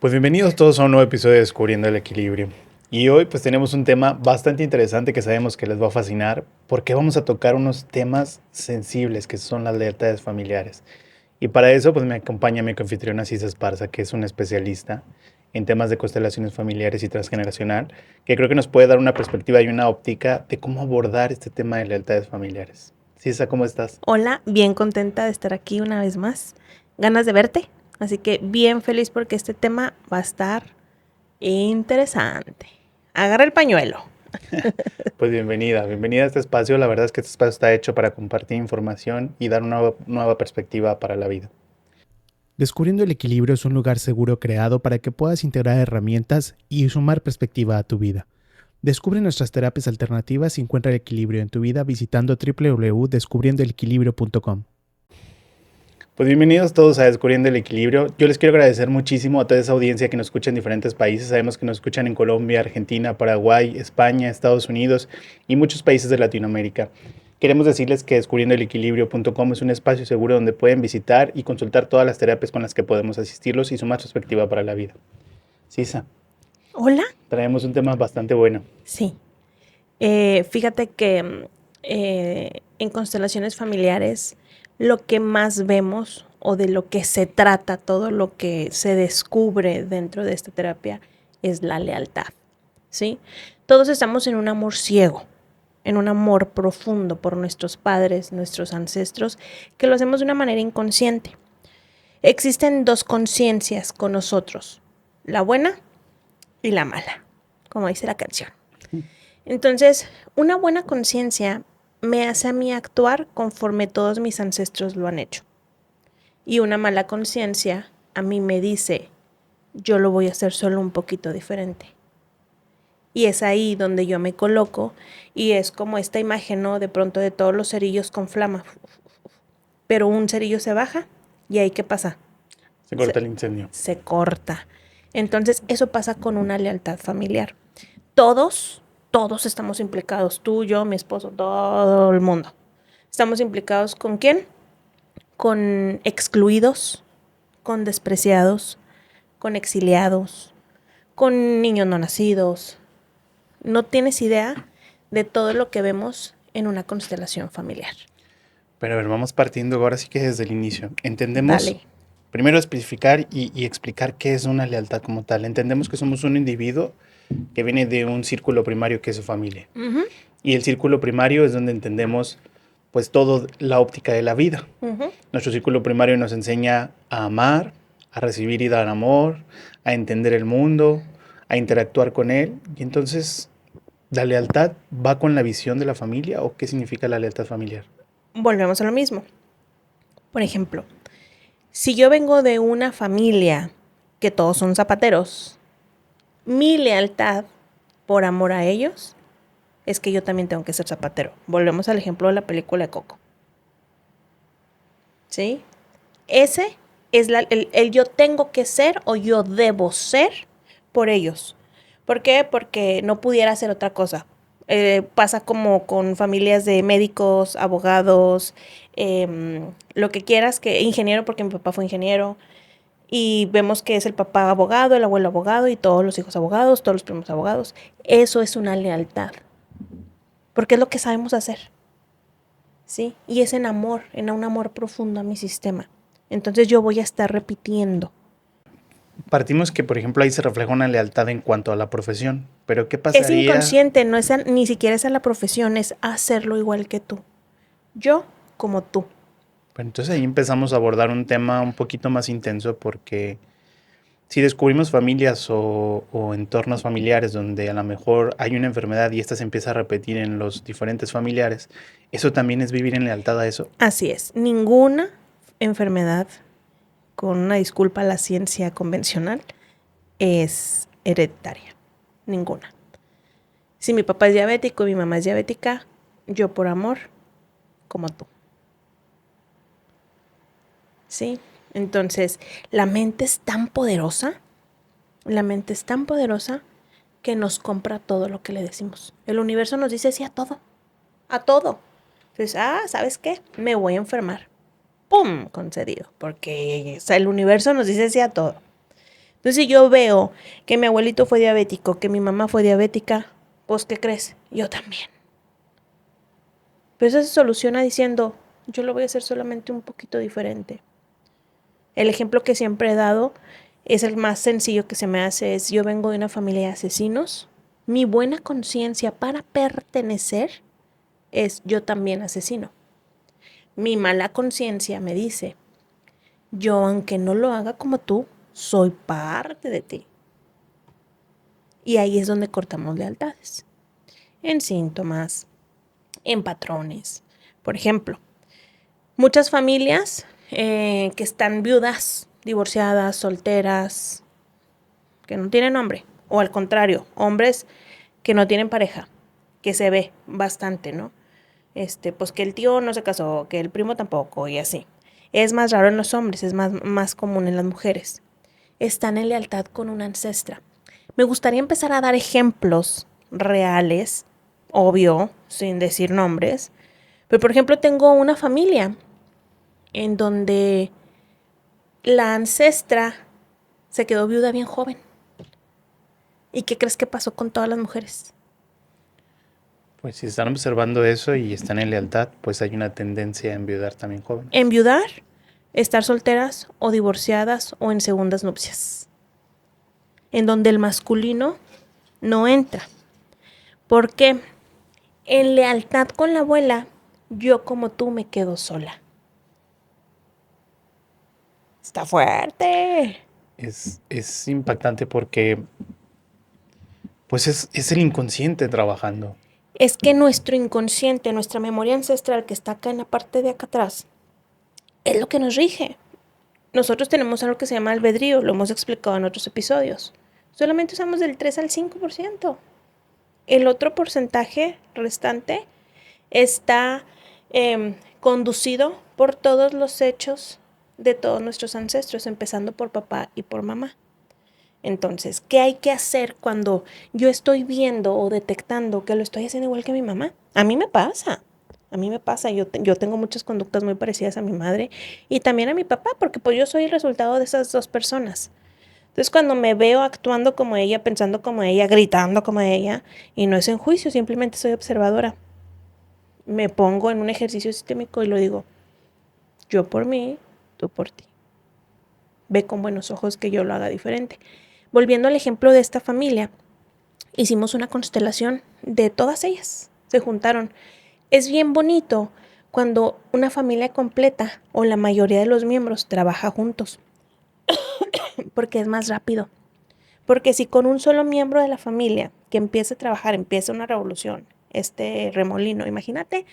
Pues bienvenidos todos a un nuevo episodio de Descubriendo el Equilibrio. Y hoy pues tenemos un tema bastante interesante que sabemos que les va a fascinar porque vamos a tocar unos temas sensibles que son las lealtades familiares. Y para eso pues me acompaña mi anfitriona Cisa Esparza, que es una especialista en temas de constelaciones familiares y transgeneracional, que creo que nos puede dar una perspectiva y una óptica de cómo abordar este tema de lealtades familiares. Cisa, ¿cómo estás? Hola, bien contenta de estar aquí una vez más. Ganas de verte, así que bien feliz porque este tema va a estar interesante. Agarra el pañuelo. Pues bienvenida a este espacio. La verdad es que este espacio está hecho para compartir información y dar una nueva perspectiva para la vida. Descubriendo el Equilibrio es un lugar seguro creado para que puedas integrar herramientas y sumar perspectiva a tu vida. Descubre nuestras terapias alternativas y encuentra el equilibrio en tu vida visitando www.descubriendoelequilibrio.com. Pues bienvenidos todos a Descubriendo el Equilibrio. Yo les quiero agradecer muchísimo a toda esa audiencia que nos escucha en diferentes países. Sabemos que nos escuchan en Colombia, Argentina, Paraguay, España, Estados Unidos y muchos países de Latinoamérica. Queremos decirles que descubriendoelequilibrio.com es un espacio seguro donde pueden visitar y consultar todas las terapias con las que podemos asistirlos y sumar perspectiva para la vida. Sisa, Hola. traemos un tema bastante bueno. Sí. Fíjate que en constelaciones familiares lo que más vemos o de lo que se trata, todo lo que se descubre dentro de esta terapia es la lealtad, ¿sí? Todos estamos en un amor ciego, en un amor profundo por nuestros padres, nuestros ancestros, que lo hacemos de una manera inconsciente. Existen dos conciencias con nosotros, la buena y la mala, como dice la canción. Entonces, una buena conciencia me hace a mí actuar conforme todos mis ancestros lo han hecho. Y una mala conciencia a mí me dice, yo lo voy a hacer solo un poquito diferente. Y es ahí donde yo me coloco y es como esta imagen, ¿no? De pronto de todos los cerillos con flama. Pero un cerillo se baja y ahí ¿qué pasa? Se corta el incendio. Se corta. Entonces, eso pasa con una lealtad familiar. Todos estamos implicados, tú, yo, mi esposo, todo el mundo. Estamos implicados ¿con quién? Con excluidos, con despreciados, con exiliados, con niños no nacidos. No tienes idea de todo lo que vemos en una constelación familiar. Pero a ver, vamos partiendo ahora sí que desde el inicio. Entendemos, Dale. primero especificar y explicar qué es una lealtad como tal. Entendemos que somos un individuo que viene de un círculo primario que es su familia. Uh-huh. Y el círculo primario es donde entendemos pues todo la óptica de la vida. Uh-huh. Nuestro círculo primario nos enseña a amar, a recibir y dar amor, a entender el mundo, a interactuar con él. Y entonces, ¿la lealtad va con la visión de la familia o qué significa la lealtad familiar? Volvemos a lo mismo. Por ejemplo, si yo vengo de una familia que todos son zapateros, mi lealtad por amor a ellos es que yo también tengo que ser zapatero. Volvemos al ejemplo de la película de Coco. ¿Sí? Ese es el yo tengo que ser o yo debo ser por ellos. ¿Por qué? Porque no pudiera hacer otra cosa. Pasa como con familias de médicos, abogados, lo que quieras, que ingeniero, porque mi papá fue ingeniero. Y vemos que es el papá abogado, el abuelo abogado y todos los hijos abogados, todos los primos abogados. Eso es una lealtad, porque es lo que sabemos hacer, ¿sí? Y es en un amor profundo a mi sistema. Entonces yo voy a estar repitiendo. Partimos que, por ejemplo, ahí se refleja una lealtad en cuanto a la profesión, pero ¿qué Es pasaría? inconsciente, no es ni siquiera es a la profesión, es hacerlo igual que tú. Yo como tú. Pero entonces ahí empezamos a abordar un tema un poquito más intenso porque si descubrimos familias o entornos familiares donde a lo mejor hay una enfermedad y esta se empieza a repetir en los diferentes familiares, eso también es vivir en lealtad a eso. Así es, ninguna enfermedad, con una disculpa a la ciencia convencional, es hereditaria. Ninguna. Si mi papá es diabético y mi mamá es diabética, yo por amor, como tú. ¿Sí? Entonces, la mente es tan poderosa que nos compra todo lo que le decimos. El universo nos dice sí a todo, a todo. Entonces, ¿sabes qué? Me voy a enfermar. ¡Pum! Concedido, porque el universo nos dice sí a todo. Entonces, si yo veo que mi abuelito fue diabético, que mi mamá fue diabética, pues, ¿qué crees? Yo también. Pero eso se soluciona diciendo, yo lo voy a hacer solamente un poquito diferente. El ejemplo que siempre he dado es el más sencillo que se me hace, es yo vengo de una familia de asesinos. Mi buena conciencia para pertenecer es yo también asesino. Mi mala conciencia me dice, yo aunque no lo haga como tú, soy parte de ti. Y ahí es donde cortamos lealtades. En síntomas, en patrones. Por ejemplo, muchas familias que están viudas, divorciadas, solteras, que no tienen hombre. O al contrario, hombres que no tienen pareja, que se ve bastante, ¿no? Pues que el tío no se casó, que el primo tampoco, y así. Es más raro en los hombres, es más común en las mujeres. Están en lealtad con una ancestra. Me gustaría empezar a dar ejemplos reales, obvio, sin decir nombres. Pero, por ejemplo, tengo una familia en donde la ancestra se quedó viuda bien joven. ¿Y qué crees que pasó con todas las mujeres? Pues si están observando eso y están en lealtad, pues hay una tendencia a enviudar también jóvenes. Enviudar, estar solteras o divorciadas o en segundas nupcias, en donde el masculino no entra. Porque en lealtad con la abuela, yo como tú me quedo sola. Está fuerte. Es impactante porque pues es el inconsciente trabajando. Es que nuestro inconsciente, nuestra memoria ancestral que está acá en la parte de acá atrás, es lo que nos rige. Nosotros tenemos algo que se llama albedrío, lo hemos explicado en otros episodios. Solamente usamos del 3 al 5%. El otro porcentaje restante está conducido por todos los hechos de todos nuestros ancestros, empezando por papá y por mamá. Entonces, ¿qué hay que hacer cuando yo estoy viendo o detectando que lo estoy haciendo igual que mi mamá? A mí me pasa. Yo tengo muchas conductas muy parecidas a mi madre y también a mi papá, porque pues yo soy el resultado de esas dos personas. Entonces, cuando me veo actuando como ella, pensando como ella, gritando como ella, y no es en juicio, simplemente soy observadora, me pongo en un ejercicio sistémico y lo digo, yo por mí, tú por ti. Ve con buenos ojos que yo lo haga diferente. Volviendo al ejemplo de esta familia, hicimos una constelación de todas ellas. Se juntaron. Es bien bonito cuando una familia completa o la mayoría de los miembros trabaja juntos, porque es más rápido. Porque si con un solo miembro de la familia que empiece a trabajar, empieza una revolución, este remolino, imagínate,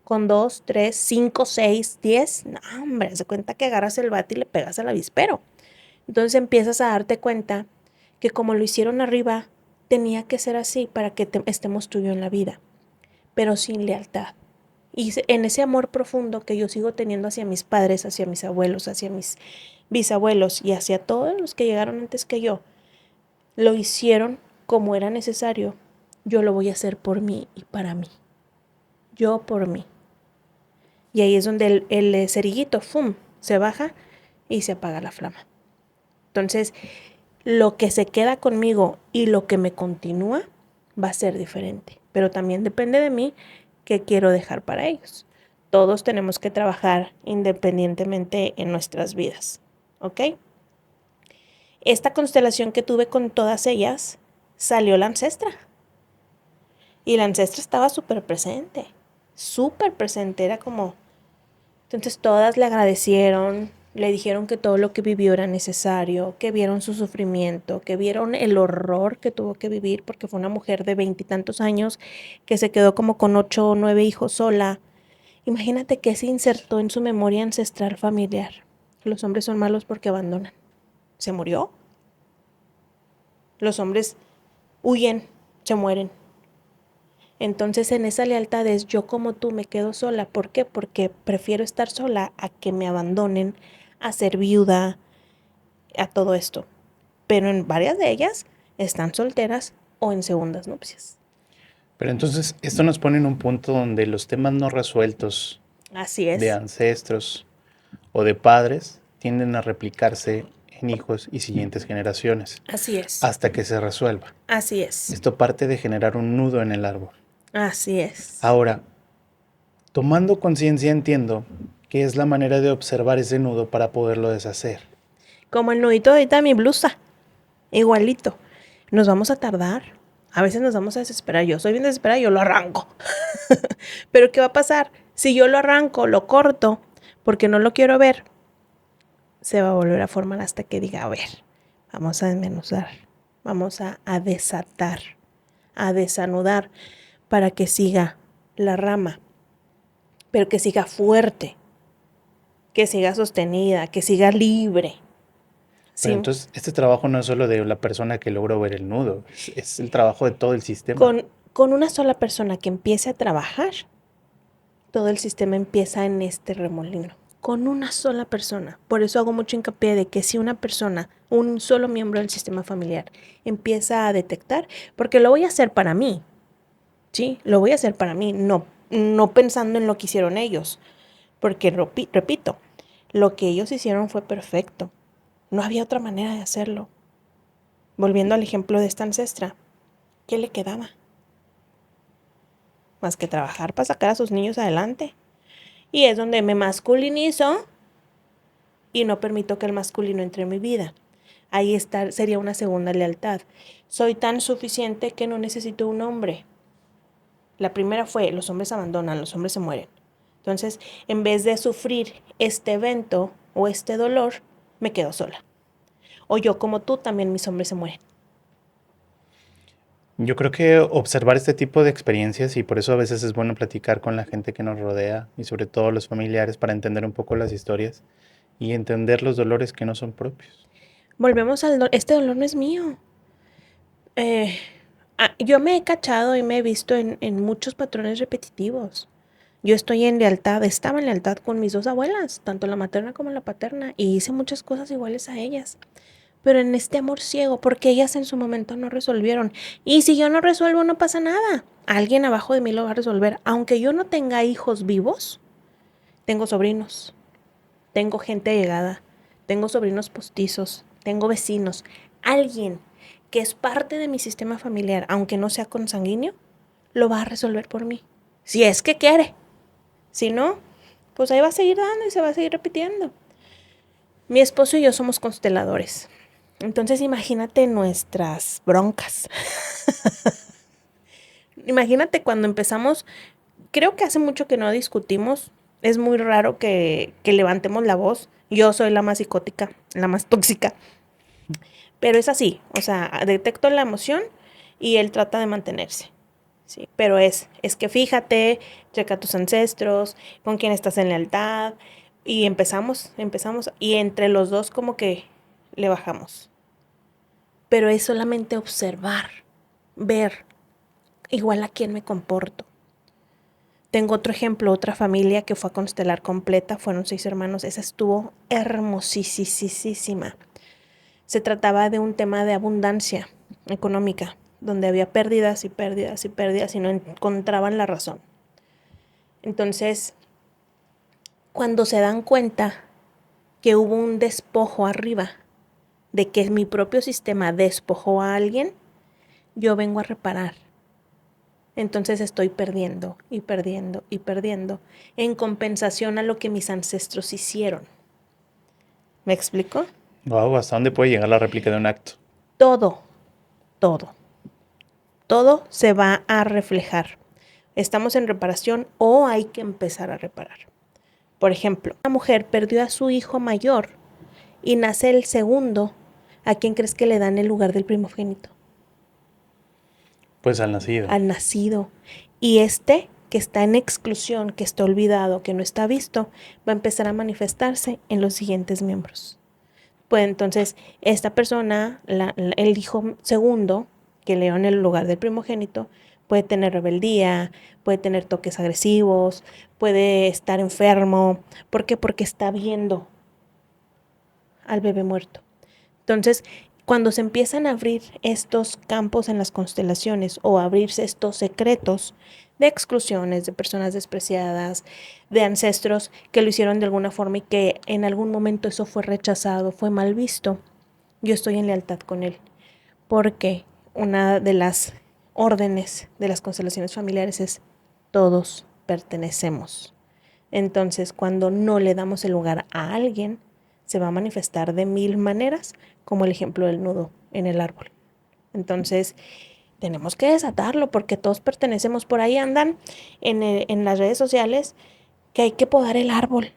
con 2, 3, 5, 6, 10, no, hombre, se cuenta que agarras el bate y le pegas al avispero. Entonces empiezas a darte cuenta que como lo hicieron arriba, tenía que ser así para que estemos tú y yo en la vida, pero sin lealtad. Y en ese amor profundo que yo sigo teniendo hacia mis padres, hacia mis abuelos, hacia mis bisabuelos y hacia todos los que llegaron antes que yo, lo hicieron como era necesario. Yo lo voy a hacer por mí y para mí. Yo por mí. Y ahí es donde el cerillito, ¡fum!, se baja y se apaga la flama. Entonces, lo que se queda conmigo y lo que me continúa va a ser diferente. Pero también depende de mí qué quiero dejar para ellos. Todos tenemos que trabajar independientemente en nuestras vidas. ¿Ok? Esta constelación que tuve con todas ellas, salió la ancestra. Y la ancestra estaba súper presente. Súper presente. Era como... Entonces todas le agradecieron, le dijeron que todo lo que vivió era necesario, que vieron su sufrimiento, que vieron el horror que tuvo que vivir porque fue una mujer de 20 y tantos años que se quedó como con 8 o 9 hijos sola. Imagínate que se insertó en su memoria ancestral familiar. Los hombres son malos porque abandonan. ¿Se murió? Los hombres huyen, se mueren. Entonces en esa lealtad es yo como tú me quedo sola. ¿Por qué? Porque prefiero estar sola a que me abandonen, a ser viuda, a todo esto. Pero en varias de ellas están solteras o en segundas nupcias. Pero entonces esto nos pone en un punto donde los temas no resueltos Así de es. ancestros o de padres tienden a replicarse en hijos y siguientes generaciones, Así es. hasta que se resuelva. Así es. Esto parte de generar un nudo en el árbol. Así es. Ahora, tomando conciencia entiendo que es la manera de observar ese nudo para poderlo deshacer. Como el nudito de ahorita de mi blusa. Igualito. Nos vamos a tardar. A veces nos vamos a desesperar. Yo soy bien desesperada y yo lo arranco. Pero ¿qué va a pasar? Si yo lo arranco, lo corto, porque no lo quiero ver, se va a volver a formar hasta que diga, a ver, vamos a desmenuzar, vamos a desatar, a desanudar para que siga la rama, pero que siga fuerte, que siga sostenida, que siga libre. Pero entonces, este trabajo no es solo de la persona que logró ver el nudo, es el trabajo de todo el sistema. Con una sola persona que empiece a trabajar, todo el sistema empieza en este remolino. Con una sola persona. Por eso hago mucho hincapié de que si una persona, un solo miembro del sistema familiar, empieza a detectar, porque lo voy a hacer para mí, ¿sí? Lo voy a hacer para mí, no pensando en lo que hicieron ellos. Porque, repito, lo que ellos hicieron fue perfecto. No había otra manera de hacerlo. Volviendo al ejemplo de esta ancestra, ¿qué le quedaba? Más que trabajar para sacar a sus niños adelante. Y es donde me masculinizo y no permito que el masculino entre en mi vida. Ahí sería una segunda lealtad. Soy tan suficiente que no necesito un hombre. La primera fue, los hombres abandonan, los hombres se mueren. Entonces, en vez de sufrir este evento o este dolor, me quedo sola. O yo como tú, también mis hombres se mueren. Yo creo que observar este tipo de experiencias, y por eso a veces es bueno platicar con la gente que nos rodea y sobre todo los familiares para entender un poco las historias y entender los dolores que no son propios. Volvemos al dolor. Este dolor no es mío. Yo me he cachado y me he visto en muchos patrones repetitivos. Yo estoy en lealtad, estaba en lealtad con mis dos abuelas, tanto la materna como la paterna, y hice muchas cosas iguales a ellas. Pero en este amor ciego, porque ellas en su momento no resolvieron. Y si yo no resuelvo, no pasa nada. Alguien abajo de mí lo va a resolver. Aunque yo no tenga hijos vivos, tengo sobrinos, tengo gente llegada, tengo sobrinos postizos, tengo vecinos. Alguien que es parte de mi sistema familiar, aunque no sea consanguíneo, lo va a resolver por mí. Si es que quiere. Si no, pues ahí va a seguir dando y se va a seguir repitiendo. Mi esposo y yo somos consteladores. Entonces imagínate nuestras broncas. Imagínate cuando empezamos, creo que hace mucho que no discutimos, es muy raro que levantemos la voz. Yo soy la más psicótica, la más tóxica, pero es así, o sea, detecto la emoción y él trata de mantenerse. Sí, pero es que fíjate, checa tus ancestros, con quién estás en lealtad, y empezamos, y entre los dos como que le bajamos. Pero es solamente observar, ver, igual a quién me comporto. Tengo otro ejemplo, otra familia que fue a constelar completa, fueron 6 hermanos, esa estuvo hermosísima. Se trataba de un tema de abundancia económica, donde había pérdidas y pérdidas y pérdidas y no encontraban la razón. Entonces, cuando se dan cuenta que hubo un despojo arriba, de que mi propio sistema despojó a alguien, yo vengo a reparar. Entonces estoy perdiendo y perdiendo y perdiendo en compensación a lo que mis ancestros hicieron. ¿Me explico? Wow, ¿hasta dónde puede llegar la réplica de un acto? Todo se va a reflejar. Estamos en reparación o hay que empezar a reparar. Por ejemplo, una mujer perdió a su hijo mayor y nace el segundo. ¿A quién crees que le dan el lugar del primogénito? Pues al nacido. Al nacido. Y este, que está en exclusión, que está olvidado, que no está visto, va a empezar a manifestarse en los siguientes miembros. Pues entonces, esta persona, el hijo segundo, que le dio en el lugar del primogénito, puede tener rebeldía, puede tener toques agresivos, puede estar enfermo. ¿Por qué? Porque está viendo al bebé muerto. Entonces, cuando se empiezan a abrir estos campos en las constelaciones o a abrirse estos secretos, de exclusiones, de personas despreciadas, de ancestros que lo hicieron de alguna forma y que en algún momento eso fue rechazado, fue mal visto. Yo estoy en lealtad con él, porque una de las órdenes de las constelaciones familiares es todos pertenecemos. Entonces, cuando no le damos el lugar a alguien, se va a manifestar de 1000 maneras, como el ejemplo del nudo en el árbol. Entonces, tenemos que desatarlo porque todos pertenecemos. Por ahí andan en las redes sociales que hay que podar el árbol.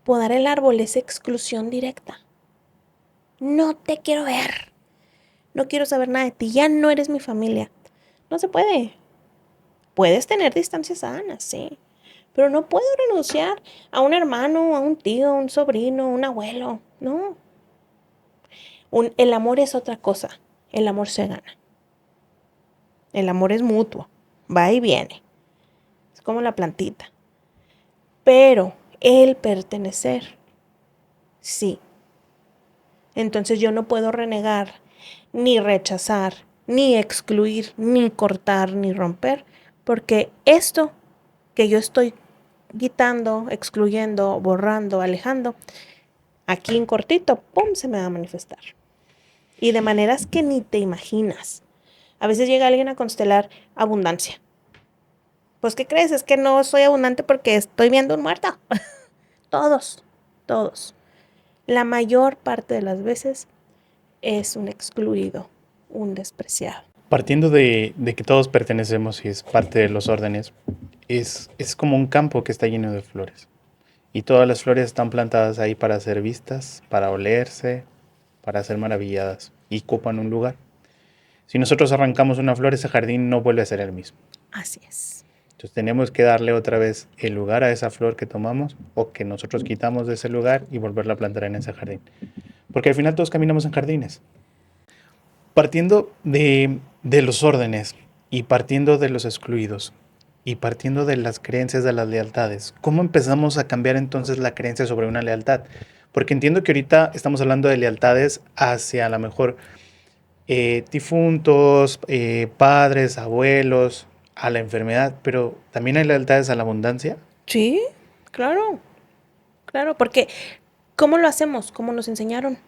Podar el árbol es exclusión directa. No te quiero ver. No quiero saber nada de ti. Ya no eres mi familia. No se puede. Puedes tener distancias sanas, sí. Pero no puedo renunciar a un hermano, a un tío, a un sobrino, a un abuelo. No. El amor es otra cosa. El amor se gana. El amor es mutuo. Va y viene. Es como la plantita. Pero el pertenecer, sí. Entonces yo no puedo renegar, ni rechazar, ni excluir, ni cortar, ni romper, porque esto que yo estoy quitando, excluyendo, borrando, alejando, aquí en cortito, ¡pum!, se me va a manifestar. Y de maneras que ni te imaginas. A veces llega alguien a constelar abundancia. Pues, ¿qué crees? Es que no soy abundante porque estoy viendo un muerto. Todos, todos. La mayor parte de las veces es un excluido, un despreciado. Partiendo de que todos pertenecemos y es parte de los órdenes, es como un campo que está lleno de flores. Y todas las flores están plantadas ahí para ser vistas, para olerse, para ser maravilladas y ocupan un lugar. Si nosotros arrancamos una flor, ese jardín no vuelve a ser el mismo. Así es. Entonces tenemos que darle otra vez el lugar a esa flor que tomamos o que nosotros quitamos de ese lugar y volverla a plantar en ese jardín. Porque al final todos caminamos en jardines. Partiendo de los órdenes y partiendo de los excluidos y partiendo de las creencias de las lealtades, ¿cómo empezamos a cambiar entonces la creencia sobre una lealtad? Porque entiendo que ahorita estamos hablando de lealtades hacia a lo mejor difuntos, padres, abuelos, a la enfermedad, pero también hay lealtades a la abundancia. Sí, claro, claro, porque ¿cómo lo hacemos? ¿Cómo nos enseñaron?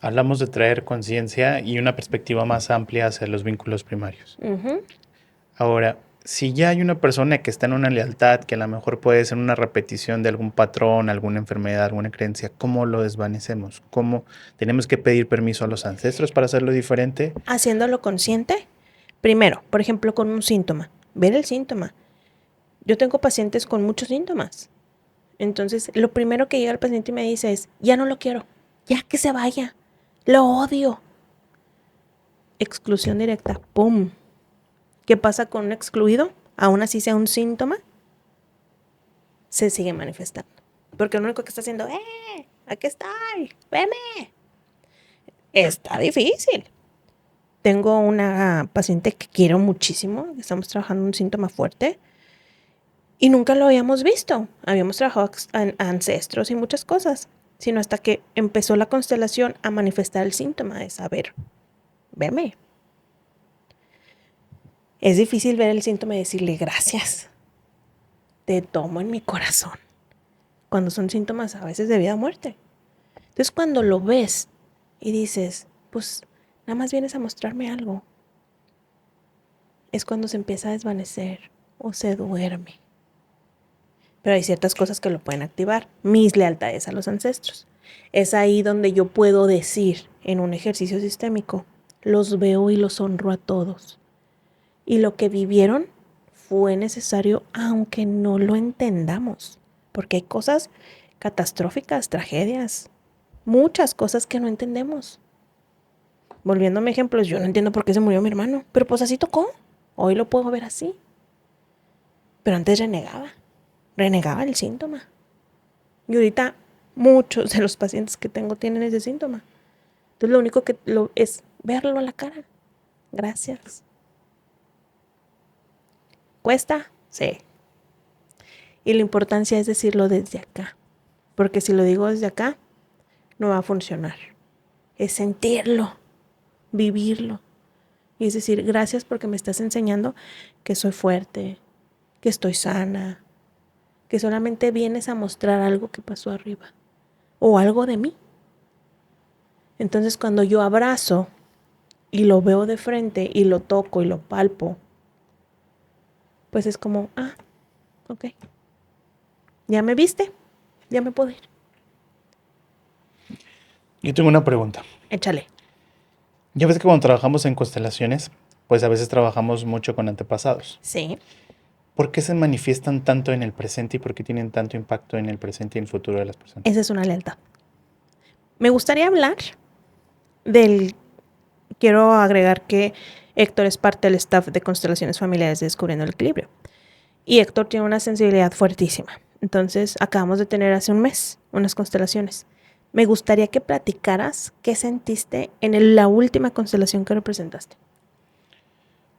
Hablamos de traer conciencia y una perspectiva más amplia hacia los vínculos primarios. Ujú. Ahora, si ya hay una persona que está en una lealtad, que a lo mejor puede ser una repetición de algún patrón, alguna enfermedad, alguna creencia, ¿cómo lo desvanecemos? ¿Cómo tenemos que pedir permiso a los ancestros para hacerlo diferente? Haciéndolo consciente. Primero, por ejemplo, con un síntoma. Ver el síntoma. Yo tengo pacientes con muchos síntomas. Entonces, lo primero que llega el paciente y me dice es, ya no lo quiero. Ya que se vaya. Lo odio. Exclusión directa. ¡Pum! ¿Qué pasa con un excluido? Aún así sea un síntoma, se sigue manifestando. Porque lo único que está haciendo, aquí estoy, veme. Está difícil. Tengo una paciente que quiero muchísimo, estamos trabajando un síntoma fuerte y nunca lo habíamos visto. Habíamos trabajado ancestros y muchas cosas, sino hasta que empezó la constelación a manifestar el síntoma de saber, veme. Es difícil ver el síntoma y decirle gracias. Te tomo en mi corazón. Cuando son síntomas a veces de vida o muerte. Entonces cuando lo ves y dices, pues nada más vienes a mostrarme algo, es cuando se empieza a desvanecer o se duerme. Pero hay ciertas cosas que lo pueden activar. Mis lealtades a los ancestros. Es ahí donde yo puedo decir en un ejercicio sistémico, los veo y los honro a todos. Y lo que vivieron fue necesario aunque no lo entendamos. Porque hay cosas catastróficas, tragedias, muchas cosas que no entendemos. Volviéndome ejemplos, yo no entiendo por qué se murió mi hermano, pero pues así tocó. Hoy lo puedo ver así. Pero antes renegaba el síntoma. Y ahorita muchos de los pacientes que tengo tienen ese síntoma. Entonces lo único que es verlo a la cara. Gracias. ¿Cuesta? Sí. Y la importancia es decirlo desde acá. Porque si lo digo desde acá, no va a funcionar. Es sentirlo, vivirlo. Y es decir, gracias porque me estás enseñando que soy fuerte, que estoy sana, que solamente vienes a mostrar algo que pasó arriba o algo de mí. Entonces cuando yo abrazo y lo veo de frente y lo toco y lo palpo, pues es como, ok, ya me viste, ya me puedo ir. Yo tengo una pregunta. Échale. Ya ves que cuando trabajamos en constelaciones, pues a veces trabajamos mucho con antepasados. Sí. ¿Por qué se manifiestan tanto en el presente y por qué tienen tanto impacto en el presente y en el futuro de las personas? Esa es una lealtad. Me gustaría hablar del... Quiero agregar que Héctor es parte del staff de Constelaciones Familiares de Descubriendo el Equilibrio. Y Héctor tiene una sensibilidad fuertísima. Entonces, acabamos de tener hace un mes unas constelaciones. Me gustaría que platicaras qué sentiste en la última constelación que representaste.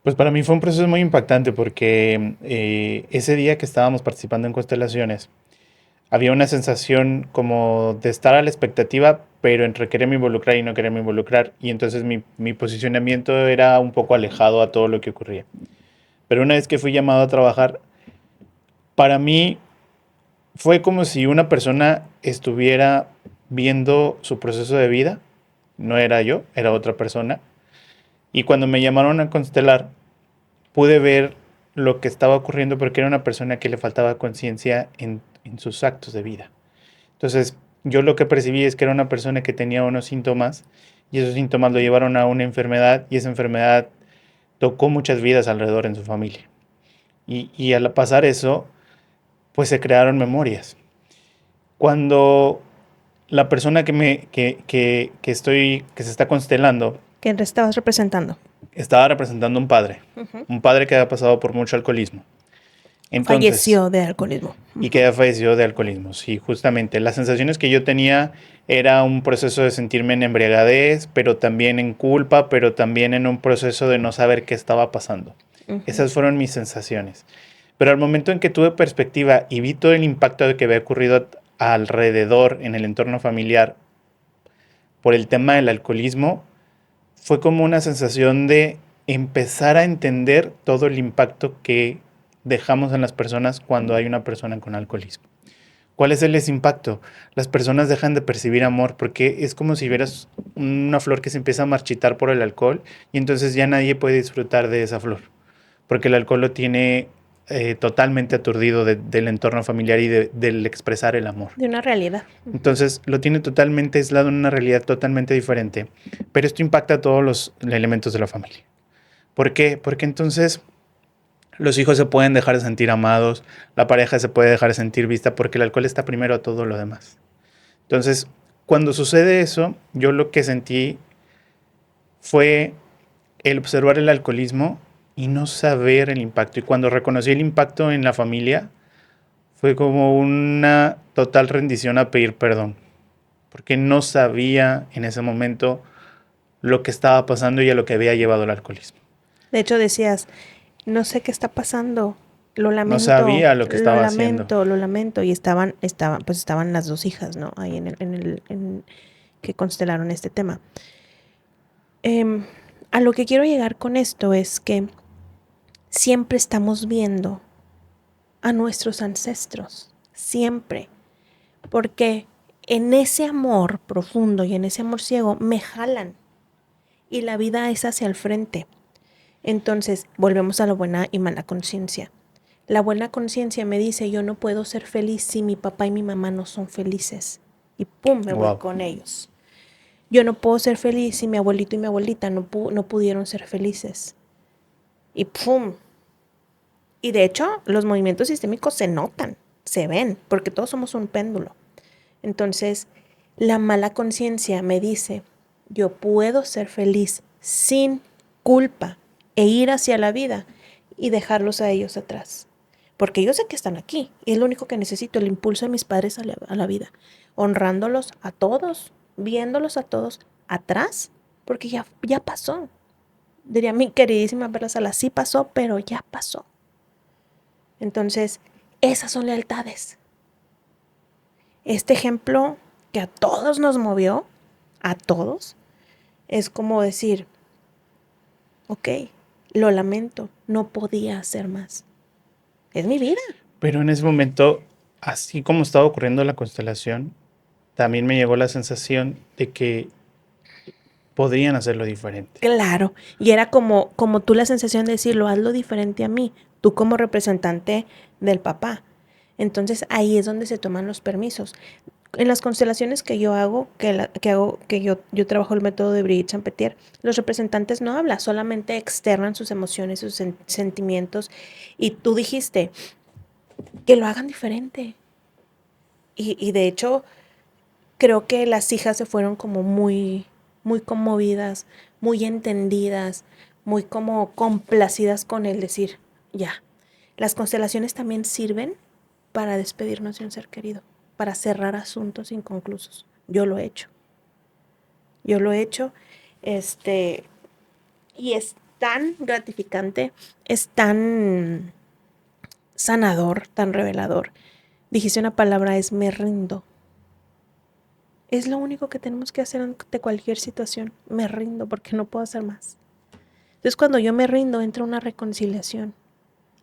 Pues para mí fue un proceso muy impactante porque ese día que estábamos participando en constelaciones, había una sensación como de estar a la expectativa, pero entre quererme involucrar y no quererme involucrar. Y entonces mi posicionamiento era un poco alejado a todo lo que ocurría. Pero una vez que fui llamado a trabajar, para mí fue como si una persona estuviera viendo su proceso de vida. No era yo, era otra persona. Y cuando me llamaron a constelar, pude ver lo que estaba ocurriendo porque era una persona que le faltaba conciencia en sus actos de vida. Entonces, yo lo que percibí es que era una persona que tenía unos síntomas y esos síntomas lo llevaron a una enfermedad y esa enfermedad tocó muchas vidas alrededor en su familia. Y al pasar eso, pues se crearon memorias. Cuando la persona que se está constelando ¿Qué estabas representando? estaba representando un padre que había pasado por mucho alcoholismo. Entonces, Falleció de alcoholismo. y que falleció de alcoholismo. Sí, justamente. Las sensaciones que yo tenía era un proceso de sentirme en embriagadez, pero también en culpa, pero también en un proceso de no saber qué estaba pasando. Esas fueron mis sensaciones. Pero al momento en que tuve perspectiva y vi todo el impacto de que había ocurrido alrededor, en el entorno familiar, por el tema del alcoholismo, fue como una sensación de empezar a entender todo el impacto que dejamos en las personas cuando hay una persona con alcoholismo. ¿Cuál es el impacto? Las personas dejan de percibir amor porque es como si vieras una flor que se empieza a marchitar por el alcohol y entonces ya nadie puede disfrutar de esa flor porque el alcohol lo tiene totalmente aturdido del entorno familiar y del expresar el amor. De una realidad. Entonces lo tiene totalmente aislado en una realidad totalmente diferente, pero esto impacta a todos los elementos de la familia. ¿Por qué? Porque entonces los hijos se pueden dejar de sentir amados, la pareja se puede dejar de sentir vista porque el alcohol está primero a todo lo demás. Entonces, cuando sucede eso, yo lo que sentí fue el observar el alcoholismo y no saber el impacto. Y cuando reconocí el impacto en la familia, fue como una total rendición a pedir perdón, porque no sabía en ese momento lo que estaba pasando y a lo que había llevado el alcoholismo. De hecho, decías, no sé qué está pasando. Lo lamento. No sabía lo que estaba haciendo. Lo lamento. Y estaban las dos hijas, ¿no? Ahí en que constelaron este tema. A lo que quiero llegar con esto es que siempre estamos viendo a nuestros ancestros. Siempre. Porque en ese amor profundo y en ese amor ciego me jalan. Y la vida es hacia el frente. Entonces, volvemos a la buena y mala conciencia. La buena conciencia me dice, yo no puedo ser feliz si mi papá y mi mamá no son felices. Y pum, me voy con ellos. Yo no puedo ser feliz si mi abuelito y mi abuelita no pudieron ser felices. Y pum. Y de hecho, los movimientos sistémicos se notan, se ven, porque todos somos un péndulo. Entonces, la mala conciencia me dice, yo puedo ser feliz sin culpa e ir hacia la vida y dejarlos a ellos atrás. Porque yo sé que están aquí y es lo único que necesito, el impulso de mis padres a la vida. Honrándolos a todos, viéndolos a todos atrás, porque ya pasó. Diría mi queridísima Perla Sala, sí pasó, pero ya pasó. Entonces, esas son lealtades. Este ejemplo que a todos nos movió, a todos, es como decir, Ok, lo lamento, no podía hacer más. Es mi vida. Pero en ese momento, así como estaba ocurriendo la constelación, también me llegó la sensación de que podrían hacerlo diferente. Claro, y era como tú la sensación de decirlo, hazlo diferente a mí, tú como representante del papá. Entonces ahí es donde se toman los permisos. En las constelaciones que yo hago, yo trabajo el método de Brigitte Champetier, los representantes no hablan, solamente externan sus emociones, sus sentimientos. Y tú dijiste que lo hagan diferente. Y de hecho, creo que las hijas se fueron como muy conmovidas, muy entendidas, muy como complacidas con el decir, ya. Las constelaciones también sirven para despedirnos de un ser querido, para cerrar asuntos inconclusos. Yo lo he hecho. Yo lo he hecho. Este, y es tan gratificante, es tan sanador, tan revelador. Dijiste una palabra, es me rindo. Es lo único que tenemos que hacer ante cualquier situación. Me rindo porque no puedo hacer más. Entonces cuando yo me rindo entra una reconciliación.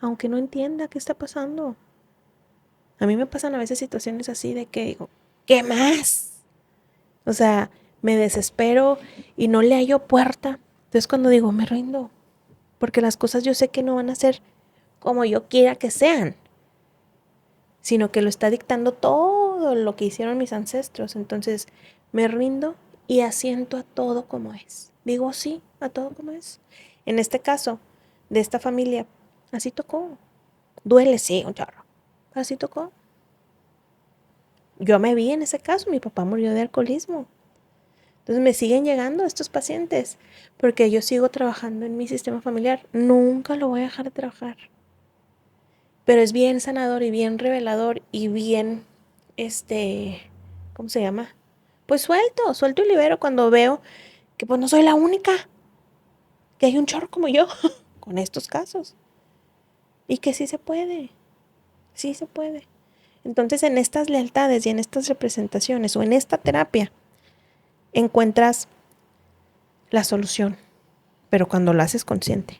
Aunque no entienda qué está pasando. A mí me pasan a veces situaciones así de que digo, ¿qué más? O sea, me desespero y no le hallo puerta. Entonces cuando digo, me rindo. Porque las cosas yo sé que no van a ser como yo quiera que sean. Sino que lo está dictando todo lo que hicieron mis ancestros. Entonces me rindo y asiento a todo como es. Digo sí a todo como es. En este caso, de esta familia, así tocó. Duele, sí, un chorro. Así tocó. Yo me vi en ese caso, mi papá murió de alcoholismo. Entonces me siguen llegando estos pacientes porque yo sigo trabajando en mi sistema familiar. Nunca lo voy a dejar de trabajar. Pero es bien sanador y bien revelador y bien, ¿cómo se llama? Pues suelto y libero cuando veo que pues no soy la única, que hay un chorro como yo con estos casos. Y que sí se puede, sí se puede. Entonces en estas lealtades y en estas representaciones o en esta terapia encuentras la solución, pero cuando la haces consciente.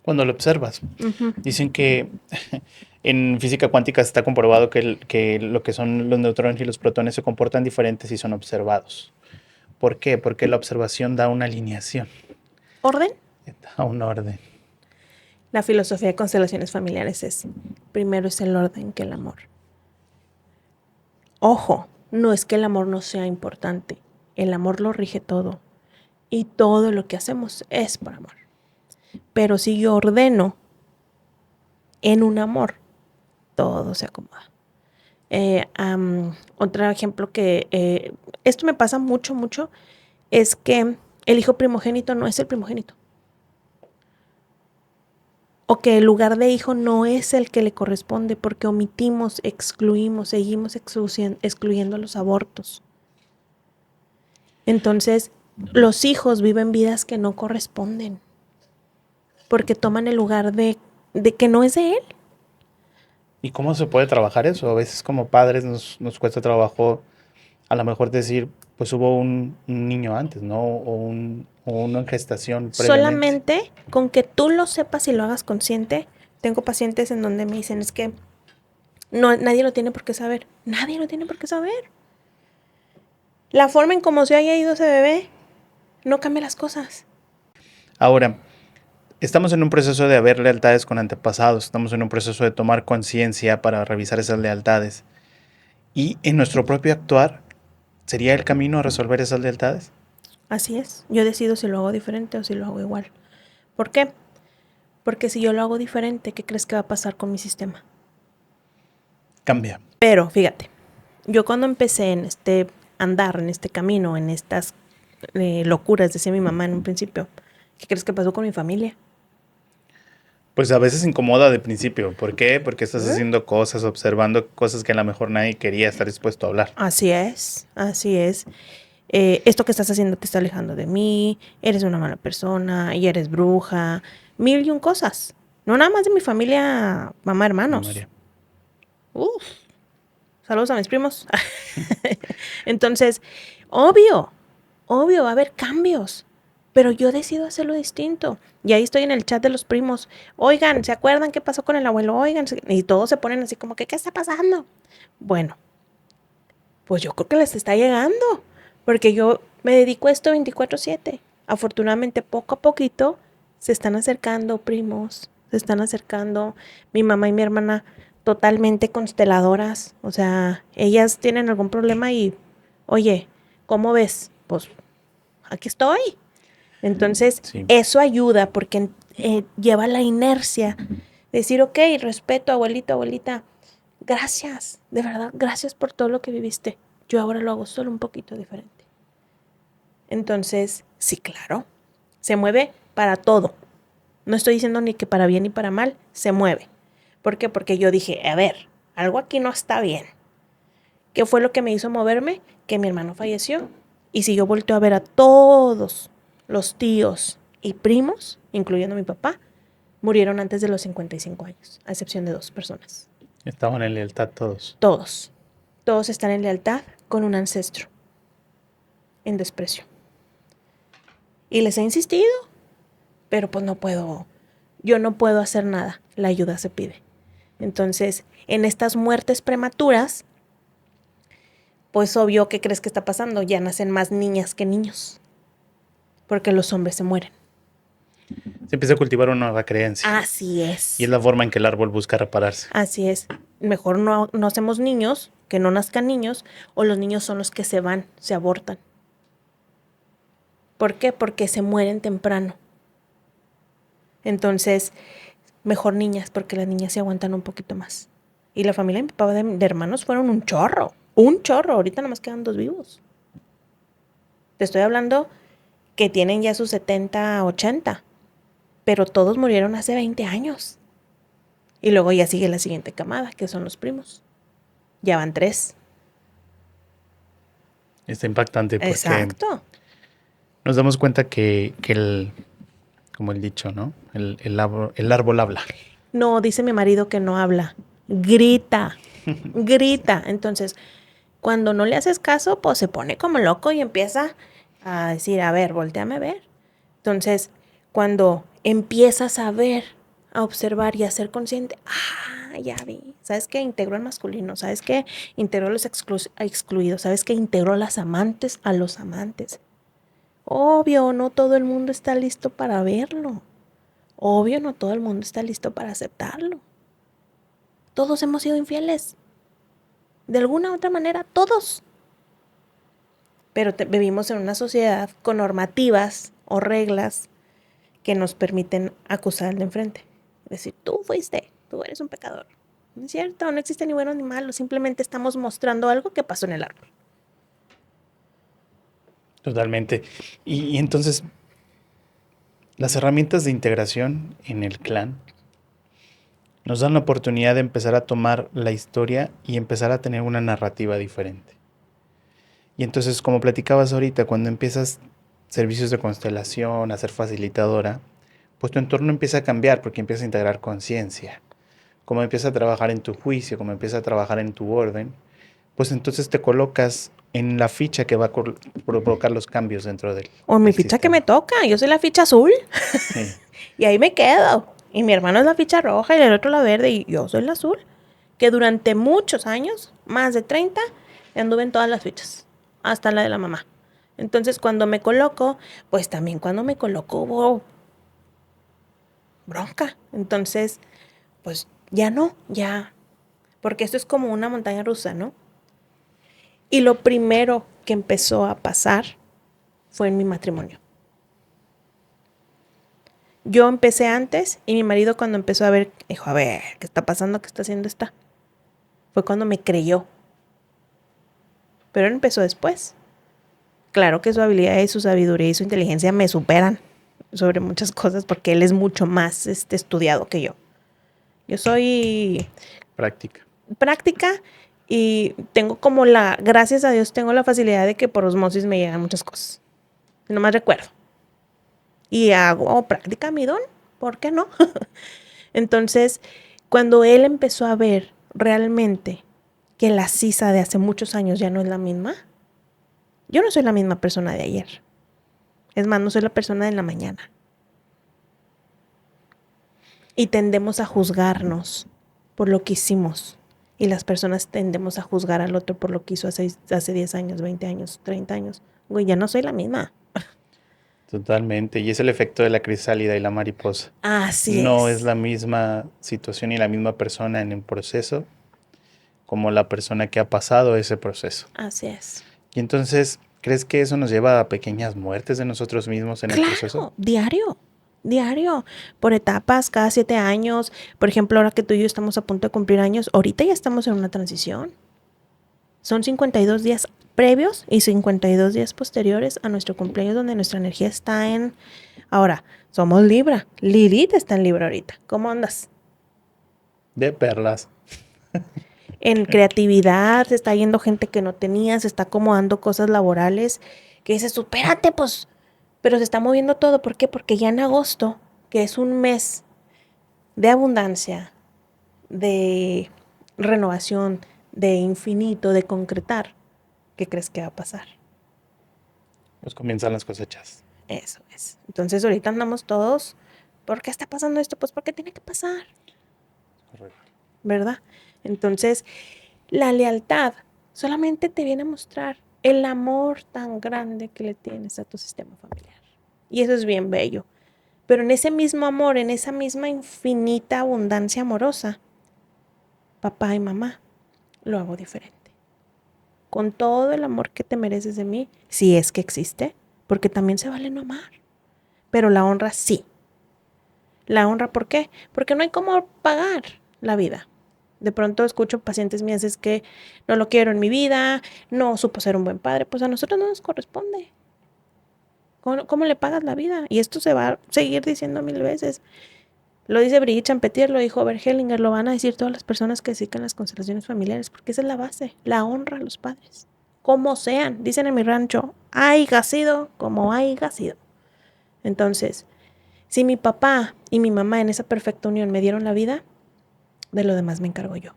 Cuando lo observas. Dicen que en física cuántica está comprobado que lo que son los neutrones y los protones se comportan diferentes si son observados. ¿Por qué? Porque la observación da una alineación, ¿Orden? da un orden. La filosofía de constelaciones familiares es, primero es el orden que el amor. Ojo, no es que el amor no sea importante, el amor lo rige todo y todo lo que hacemos es por amor. Pero si yo ordeno en un amor, todo se acomoda. Otro ejemplo que esto me pasa mucho, es que el hijo primogénito no es el primogénito. O que el lugar de hijo no es el que le corresponde porque omitimos, excluimos, seguimos excluyendo los abortos. Entonces, los hijos viven vidas que no corresponden porque toman el lugar de que no es de él. ¿Y cómo se puede trabajar eso? A veces como padres nos cuesta trabajo a lo mejor decir, pues hubo un niño antes, ¿no? O uno en gestación previamente. Solamente con que tú lo sepas y lo hagas consciente. Tengo pacientes en donde me dicen, es que no, nadie lo tiene por qué saber. Nadie lo tiene por qué saber. La forma en cómo se haya ido ese bebé no cambia las cosas. Ahora, estamos en un proceso de haber lealtades con antepasados, estamos en un proceso de tomar conciencia para revisar esas lealtades. Y en nuestro propio actuar, ¿sería el camino a resolver esas lealtades? Así es. Yo decido si lo hago diferente o si lo hago igual. ¿Por qué? Porque si yo lo hago diferente, ¿qué crees que va a pasar con mi sistema? Cambia. Pero fíjate, yo cuando empecé en este andar, en este camino, en estas locuras, decía mi mamá en un principio, ¿qué crees que pasó con mi familia? Pues a veces incomoda de principio. ¿Por qué? Porque estás haciendo cosas, observando cosas que a lo mejor nadie quería estar dispuesto a hablar. Así es, así es. Esto que estás haciendo te está alejando de mí, eres una mala persona, y eres bruja, mil y un cosas. No nada más de mi familia, mamá, hermanos. María. Uf, saludos a mis primos. Entonces, obvio, va a haber cambios. Pero yo decido hacerlo distinto. Y ahí estoy en el chat de los primos. Oigan, ¿se acuerdan qué pasó con el abuelo? Oigan, y todos se ponen así como que, ¿qué está pasando? Bueno, pues yo creo que les está llegando. Porque yo me dedico a esto 24/7. Afortunadamente, poco a poquito, se están acercando primos. Se están acercando mi mamá y mi hermana totalmente consteladoras. O sea, ellas tienen algún problema y, oye, ¿cómo ves? Pues aquí estoy. Entonces, Sí. eso ayuda porque lleva la inercia. Decir, ok, respeto, abuelito, abuelita, gracias, de verdad, gracias por todo lo que viviste. Yo ahora lo hago solo un poquito diferente. Entonces, sí, claro, se mueve para todo. No estoy diciendo ni que para bien ni para mal, se mueve. ¿Por qué? Porque yo dije, a ver, algo aquí no está bien. ¿Qué fue lo que me hizo moverme? Que mi hermano falleció. Y si yo volteo a ver a todos los tíos y primos, incluyendo a mi papá, murieron antes de los 55 años, a excepción de 2 personas. Estaban en lealtad todos. Todos. Todos están en lealtad con un ancestro, en desprecio. Y les he insistido, pero pues no puedo, yo no puedo hacer nada, la ayuda se pide. Entonces, en estas muertes prematuras, pues obvio, ¿qué crees que está pasando? Ya nacen más niñas que niños, porque los hombres se mueren. Se empieza a cultivar una nueva creencia. Así es. Y es la forma en que el árbol busca repararse. Así es. Mejor no hacemos niños, que no nazcan niños, o los niños son los que se van, se abortan. ¿Por qué? Porque se mueren temprano. Entonces, mejor niñas, porque las niñas se aguantan un poquito más. Y la familia de mi papá de hermanos fueron un chorro. Un chorro. Ahorita nomás quedan 2 vivos. Te estoy hablando que tienen ya sus 70, 80. Pero todos murieron hace 20 años. Y luego ya sigue la siguiente camada, que son los primos. Ya van 3. Está impactante porque Exacto. nos damos cuenta que como el dicho, ¿no? El árbol habla. No, dice mi marido que no habla. Grita. Grita. Entonces, cuando no le haces caso, pues se pone como loco y empieza a decir, a ver, volteame a ver. Entonces, cuando empiezas a ver, a observar y a ser consciente, ya vi, ¿sabes qué? Integró el masculino, ¿sabes qué? Integró a los excluidos, ¿sabes qué? Integró a las amantes a los amantes. Obvio, no todo el mundo está listo para verlo. Obvio, no todo el mundo está listo para aceptarlo. Todos hemos sido infieles. De alguna u otra manera, todos. Pero vivimos en una sociedad con normativas o reglas que nos permiten acusar al de enfrente. Decir, tú fuiste, tú eres un pecador. No es cierto, no existe ni bueno ni malo, simplemente estamos mostrando algo que pasó en el árbol. Totalmente. Y entonces, las herramientas de integración en el clan nos dan la oportunidad de empezar a tomar la historia y empezar a tener una narrativa diferente. Y entonces, como platicabas ahorita, cuando empiezas servicios de constelación, a ser facilitadora, pues tu entorno empieza a cambiar porque empieza a integrar conciencia. Como empieza a trabajar en tu juicio, como empieza a trabajar en tu orden, pues entonces te colocas en la ficha que va a provocar los cambios dentro del O mi del ficha que sistema. me toca, yo soy la ficha azul Sí. y ahí me quedo. Y mi hermano es la ficha roja y el otro la verde y yo soy la azul. Que durante muchos años, más de 30, anduve en todas las fichas, hasta la de la mamá. Entonces cuando me coloco, pues también cuando me coloco hubo bronca. Entonces, pues ya no, ya. Porque esto es como una montaña rusa, ¿no? Y lo primero que empezó a pasar fue en mi matrimonio. Yo empecé antes y mi marido cuando empezó a ver, dijo, a ver, ¿qué está pasando? ¿Qué está haciendo esta? Fue cuando me creyó. Pero él empezó después. Claro que su habilidad y su sabiduría y su inteligencia me superan sobre muchas cosas porque él es mucho más estudiado que yo. Yo soy Práctica. práctica y tengo como gracias a Dios, tengo la facilidad de que por osmosis me llegan muchas cosas. No más recuerdo. Y hago práctica mi don, ¿por qué no? Entonces, cuando él empezó a ver realmente que la Sisa de hace muchos años ya no es la misma, yo no soy la misma persona de ayer. Es más, no soy la persona de la mañana. Y tendemos a juzgarnos por lo que hicimos. Y las personas tendemos a juzgar al otro por lo que hizo hace 10 años, 20 años, 30 años. Güey, ya no soy la misma. Totalmente. Y es el efecto de la crisálida y la mariposa. Así No es es. la misma situación y la misma persona en el proceso como la persona que ha pasado ese proceso. Así es. Y entonces, ¿crees que eso nos lleva a pequeñas muertes de nosotros mismos en el proceso? Claro, diario, por etapas, cada 7 años. Por ejemplo, ahora que tú y yo estamos a punto de cumplir años, ahorita ya estamos en una transición. Son 52 días previos y 52 días posteriores a nuestro cumpleaños donde nuestra energía está en... Ahora, somos Libra. Lilith está en Libra ahorita. ¿Cómo andas? De perlas. En creatividad, se está yendo gente que no tenía, se está acomodando cosas laborales, que dices, supérate, pues, pero se está moviendo todo. ¿Por qué? Porque ya en agosto, que es un mes de abundancia, de renovación, de infinito, de concretar, ¿qué crees que va a pasar? Pues comienzan las cosechas. Eso es. Entonces ahorita andamos todos, ¿por qué está pasando esto? Pues porque tiene que pasar, Correcto. ¿verdad? Entonces, la lealtad solamente te viene a mostrar el amor tan grande que le tienes a tu sistema familiar. Y eso es bien bello. Pero en ese mismo amor, en esa misma infinita abundancia amorosa, papá y mamá, lo hago diferente. Con todo el amor que te mereces de mí, si es que existe, porque también se vale no amar. Pero la honra sí. La honra, ¿por qué? Porque no hay cómo pagar la vida. De pronto escucho pacientes mías, es que no lo quiero en mi vida, no supo ser un buen padre. Pues a nosotros no nos corresponde. ¿Cómo le pagas la vida? Y esto se va a seguir diciendo 1000 veces. Lo dice Brigitte Champetier, lo dijo Bert Hellinger, lo van a decir todas las personas que se dedican a las constelaciones familiares, porque esa es la base, la honra a los padres. Como sean, dicen en mi rancho, haiga sido como haiga sido. Entonces, si mi papá y mi mamá en esa perfecta unión me dieron la vida, de lo demás me encargo yo.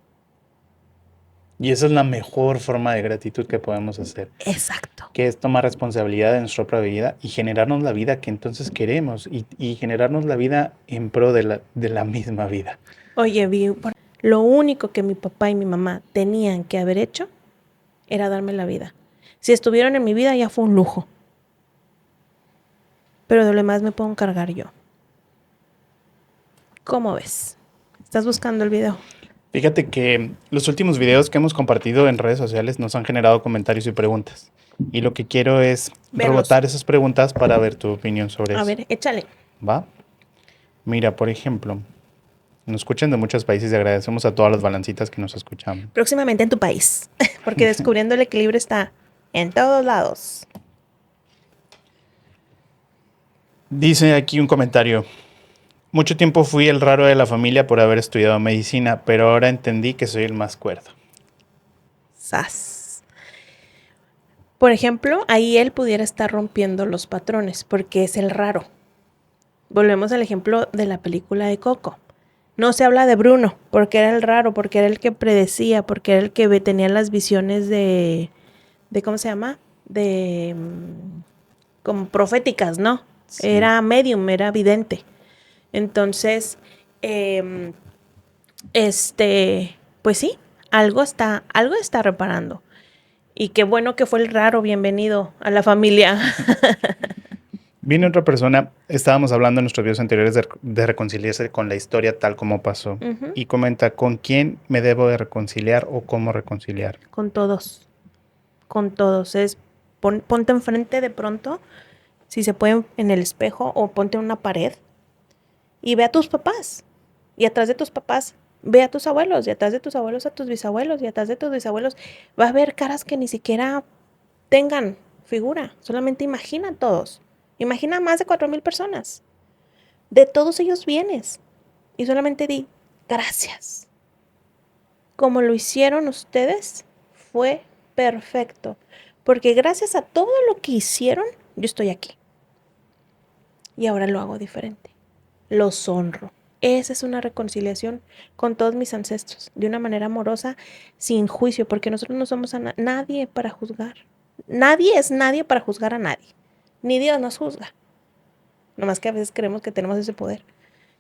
Y esa es la mejor forma de gratitud que podemos hacer, Exacto. que es tomar responsabilidad de nuestra propia vida y generarnos la vida que entonces queremos y generarnos la vida en pro de la misma vida. Oye, lo único que mi papá y mi mamá tenían que haber hecho era darme la vida. Si estuvieron en mi vida ya fue un lujo. Pero de lo demás me puedo encargar yo. ¿Cómo ves? ¿Estás buscando el video? Fíjate que los últimos videos que hemos compartido en redes sociales nos han generado comentarios y preguntas. Y lo que quiero es Verlos. rebotar esas preguntas para ver tu opinión sobre A eso. ver, échale. ¿Va? Mira, por ejemplo, nos escuchan de muchos países y agradecemos a todas las balancitas que nos escuchan. Próximamente en tu país. Porque descubriendo el equilibrio está en todos lados. Dice aquí un comentario. Mucho tiempo fui el raro de la familia por haber estudiado medicina, pero ahora entendí que soy el más cuerdo. ¡Sas! Por ejemplo, ahí él pudiera estar rompiendo los patrones porque es el raro. Volvemos al ejemplo de la película de Coco. No se habla de Bruno porque era el raro, porque era el que predecía, porque era el que tenía las visiones de ¿cómo se llama? Como proféticas, ¿no? Sí. Era medium, era vidente. Entonces, pues sí, algo está reparando. Y qué bueno que fue el raro, bienvenido a la familia. Viene otra persona, estábamos hablando en nuestros videos anteriores de reconciliarse con la historia tal como pasó. Y comenta, ¿con quién me debo de reconciliar o cómo reconciliar? Con todos. Ponte enfrente de pronto, si se puede, en el espejo o ponte en una pared y ve a tus papás. Y atrás de tus papás, ve a tus abuelos. Y atrás de tus abuelos, a tus bisabuelos. Y atrás de tus bisabuelos, va a haber caras que ni siquiera tengan figura. Solamente imagina a todos. Imagina a más de 4000 personas. De todos ellos vienes. Y solamente di gracias. Como lo hicieron ustedes, fue perfecto. Porque gracias a todo lo que hicieron, yo estoy aquí. Y ahora lo hago diferente. Los honro. Esa es una reconciliación con todos mis ancestros, de una manera amorosa, sin juicio, porque nosotros no somos nadie para juzgar. Nadie es nadie para juzgar a nadie. Ni Dios nos juzga. Nomás que a veces creemos que tenemos ese poder.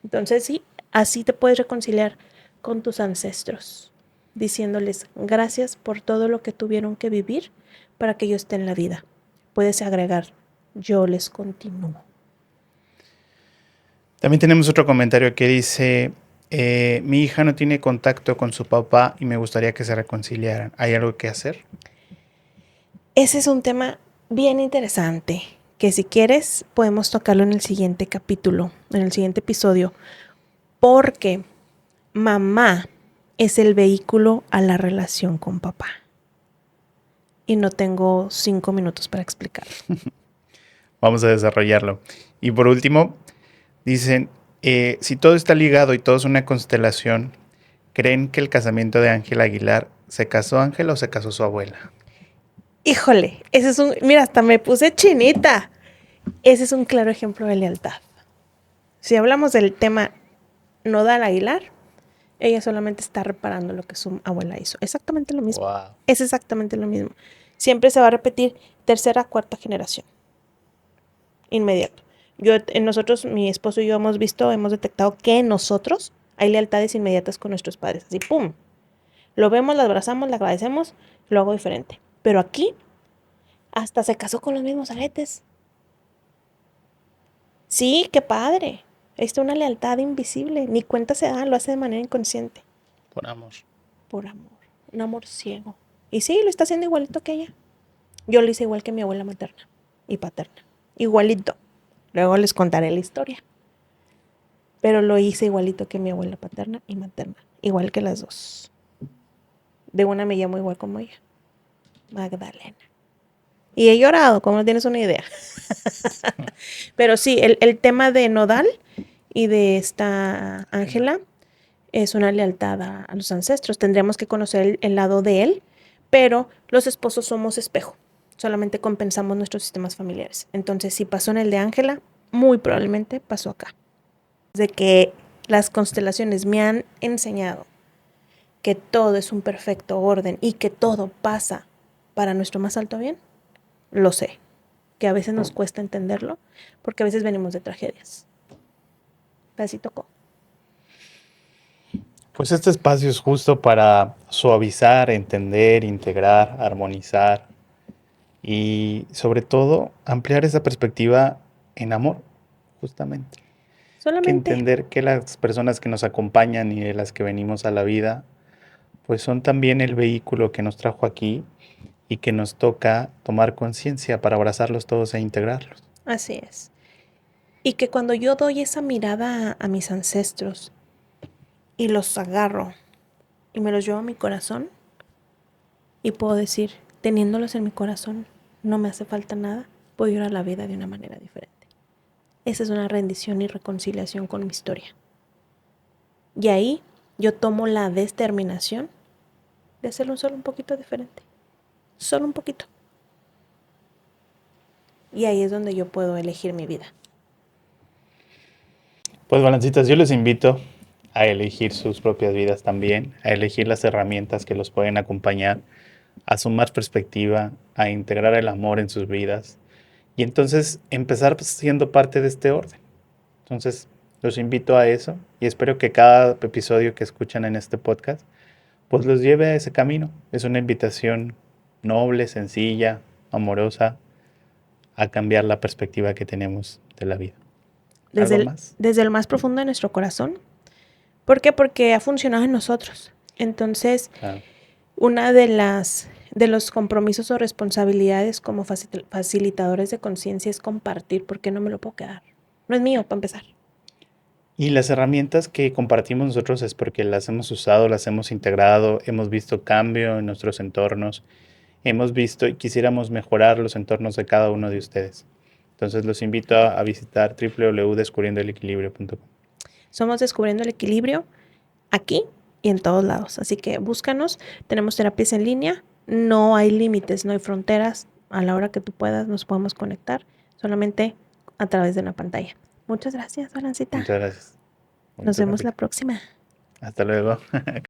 Entonces sí, así te puedes reconciliar con tus ancestros, diciéndoles gracias por todo lo que tuvieron que vivir para que yo esté en la vida. Puedes agregar, yo les continúo. También tenemos otro comentario que dice, mi hija no tiene contacto con su papá y me gustaría que se reconciliaran. ¿Hay algo que hacer? Ese es un tema bien interesante, que si quieres podemos tocarlo en el siguiente capítulo, en el siguiente episodio, porque mamá es el vehículo a la relación con papá. Y no tengo 5 minutos para explicarlo. Vamos a desarrollarlo. Y por último, dicen, si todo está ligado y todo es una constelación, ¿creen que el casamiento de Ángel Aguilar, se casó Ángel o se casó su abuela? Híjole, ese es un... Mira, hasta me puse chinita. Ese es un claro ejemplo de lealtad. Si hablamos del tema Nodal Aguilar, ella solamente está reparando lo que su abuela hizo. Exactamente lo mismo. Wow. Es exactamente lo mismo. Siempre se va a repetir tercera, cuarta generación. Inmediato. Nosotros, mi esposo y yo hemos detectado que en nosotros hay lealtades inmediatas con nuestros padres. Así, ¡pum! Lo vemos, lo abrazamos, le agradecemos, lo hago diferente. Pero aquí, hasta se casó con los mismos aretes. Sí, qué padre. Esto es una lealtad invisible. Ni cuenta se da, lo hace de manera inconsciente. Por amor. Por amor. Un amor ciego. Y sí, lo está haciendo igualito que ella. Yo lo hice igual que mi abuela materna y paterna. Igualito. Luego les contaré la historia. Pero lo hice igualito que mi abuela paterna y materna. Igual que las dos. De una me llamo igual como ella. Magdalena. Y he llorado, como no tienes una idea. Pero sí, el tema de Nodal y de esta Ángela es una lealtad a los ancestros. Tendríamos que conocer el lado de él, pero los esposos somos espejo. Solamente compensamos nuestros sistemas familiares. Entonces, si pasó en el de Ángela, muy probablemente pasó acá. De que las constelaciones me han enseñado que todo es un perfecto orden y que todo pasa para nuestro más alto bien, lo sé. Que a veces nos cuesta entenderlo, porque a veces venimos de tragedias. Así tocó. Pues este espacio es justo para suavizar, entender, integrar, armonizar y sobre todo ampliar esa perspectiva en amor, justamente. Que Solamente, entender que las personas que nos acompañan y de las que venimos a la vida, pues son también el vehículo que nos trajo aquí y que nos toca tomar conciencia para abrazarlos todos e integrarlos. así es. Y que cuando yo doy esa mirada a mis ancestros y los agarro y me los llevo a mi corazón y puedo decir, teniéndolos en mi corazón, no me hace falta nada, puedo ir a la vida de una manera diferente. Esa es una rendición y reconciliación con mi historia. Y ahí yo tomo la determinación de hacerlo solo un poquito diferente. Solo un poquito. Y ahí es donde yo puedo elegir mi vida. Pues balancitas, yo les invito a elegir sus propias vidas también, a elegir las herramientas que los pueden acompañar, a sumar perspectiva, a integrar el amor en sus vidas y entonces empezar siendo parte de este orden. Entonces los invito a eso y espero que cada episodio que escuchan en este podcast pues los lleve a ese camino. Es una invitación noble, sencilla, amorosa a cambiar la perspectiva que tenemos de la vida. ¿Algo más? Desde el más profundo de nuestro corazón. ¿Por qué? Porque ha funcionado en nosotros. Entonces, Claro. una de los compromisos o responsabilidades como facilitadores de conciencia es compartir, porque no me lo puedo quedar. No es mío, para empezar. Y las herramientas que compartimos nosotros es porque las hemos usado, las hemos integrado, hemos visto cambio en nuestros entornos, hemos visto y quisiéramos mejorar los entornos de cada uno de ustedes. Entonces los invito a visitar www.descubriendoelequilibrio.com. Somos Descubriendo el Equilibrio aquí y en todos lados. Así que búscanos. Tenemos terapias en línea. No hay límites, no hay fronteras. A la hora que tú puedas nos podemos conectar solamente a través de una pantalla. Muchas gracias, Balancita. Muchas gracias. Nos Bonito vemos la capítulo. próxima. Hasta luego.